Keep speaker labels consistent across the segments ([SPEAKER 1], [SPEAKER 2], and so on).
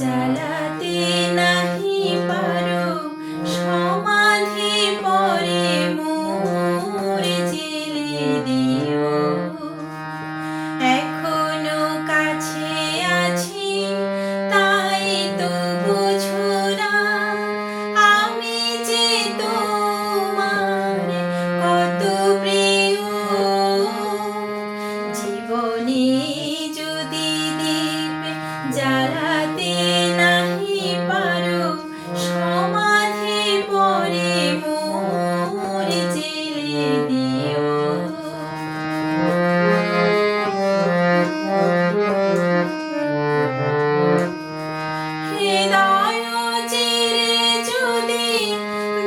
[SPEAKER 1] জ্বালাতে নাহি পারো সমাধি পরে মোর জেলে দিও। এখনো কাছে আছি তাই তো বুঝো না আমি যে তোমার কত প্রিয়। জীবনে যদি দীপ জ্বালাতে নাহি পারো সমাধি পরে মোর জেলে দিও। হৃদয় চিরে যদি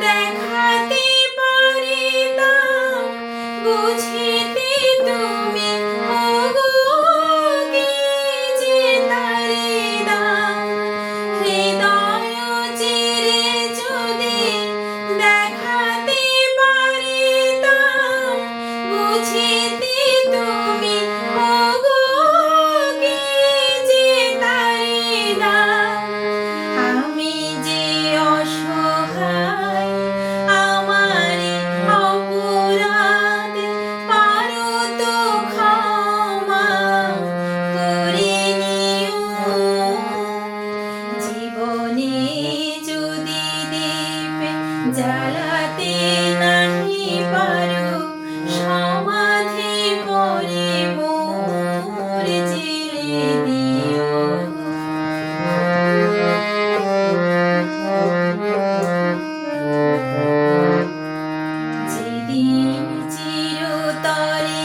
[SPEAKER 1] দেখাতে পারিতাম বুঝিতে তুমি ওগো কি যে তারে দাম। হৃদয় চিরে যদি দেখাতে পারিতাম বুঝিতে তুমি ওগো কি যে তারে দাম। আমি যে অসহায় আমারে অপরাধ পারো তো ক্ষমা করে নিও। জীবনে যদি দীপ জ্বালাতে নাহি পারো সমাধি পরে মোর জেলে দিও। যেদিন চিরতরে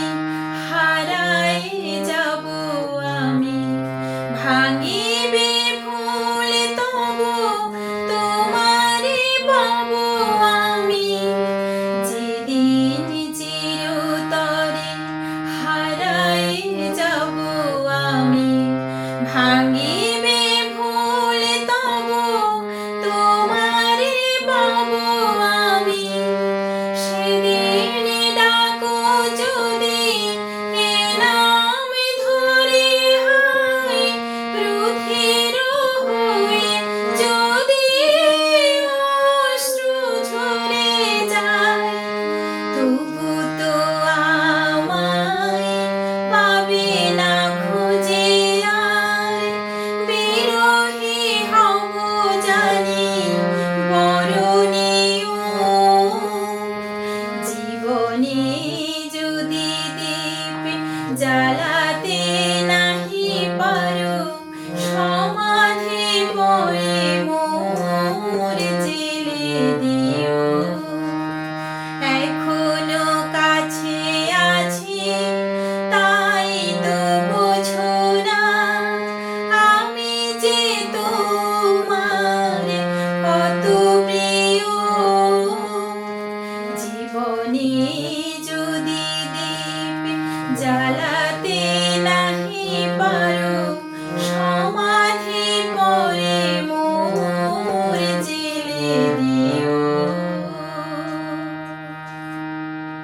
[SPEAKER 1] হারায় যাব আমি ভাঙিবে ফুল তবু তোমারে পাবো আমি। যেদিন চিরতরে হারায় যাব আমি ভাঙিবে ফুল তবু তোমারে পাবো আমি। সেদিন ডাকো যদি এ নাম ধরে হায় রুধির হয়ে যদি অশ্রু ঝরে যায় তবু তো আমায় পাবে না খুঁজে আর। বিরহী হব জানি বরণীয়। জীবনে যদি দীপ জ্বালাতে নাহি পারো সমাধি পরে মোর জেলে দিও। এখনো কাছে আছি তাই তো বুঝো না আমি যে তোমার কত প্রিয়। জীবনে যদি দীপ জ্বালা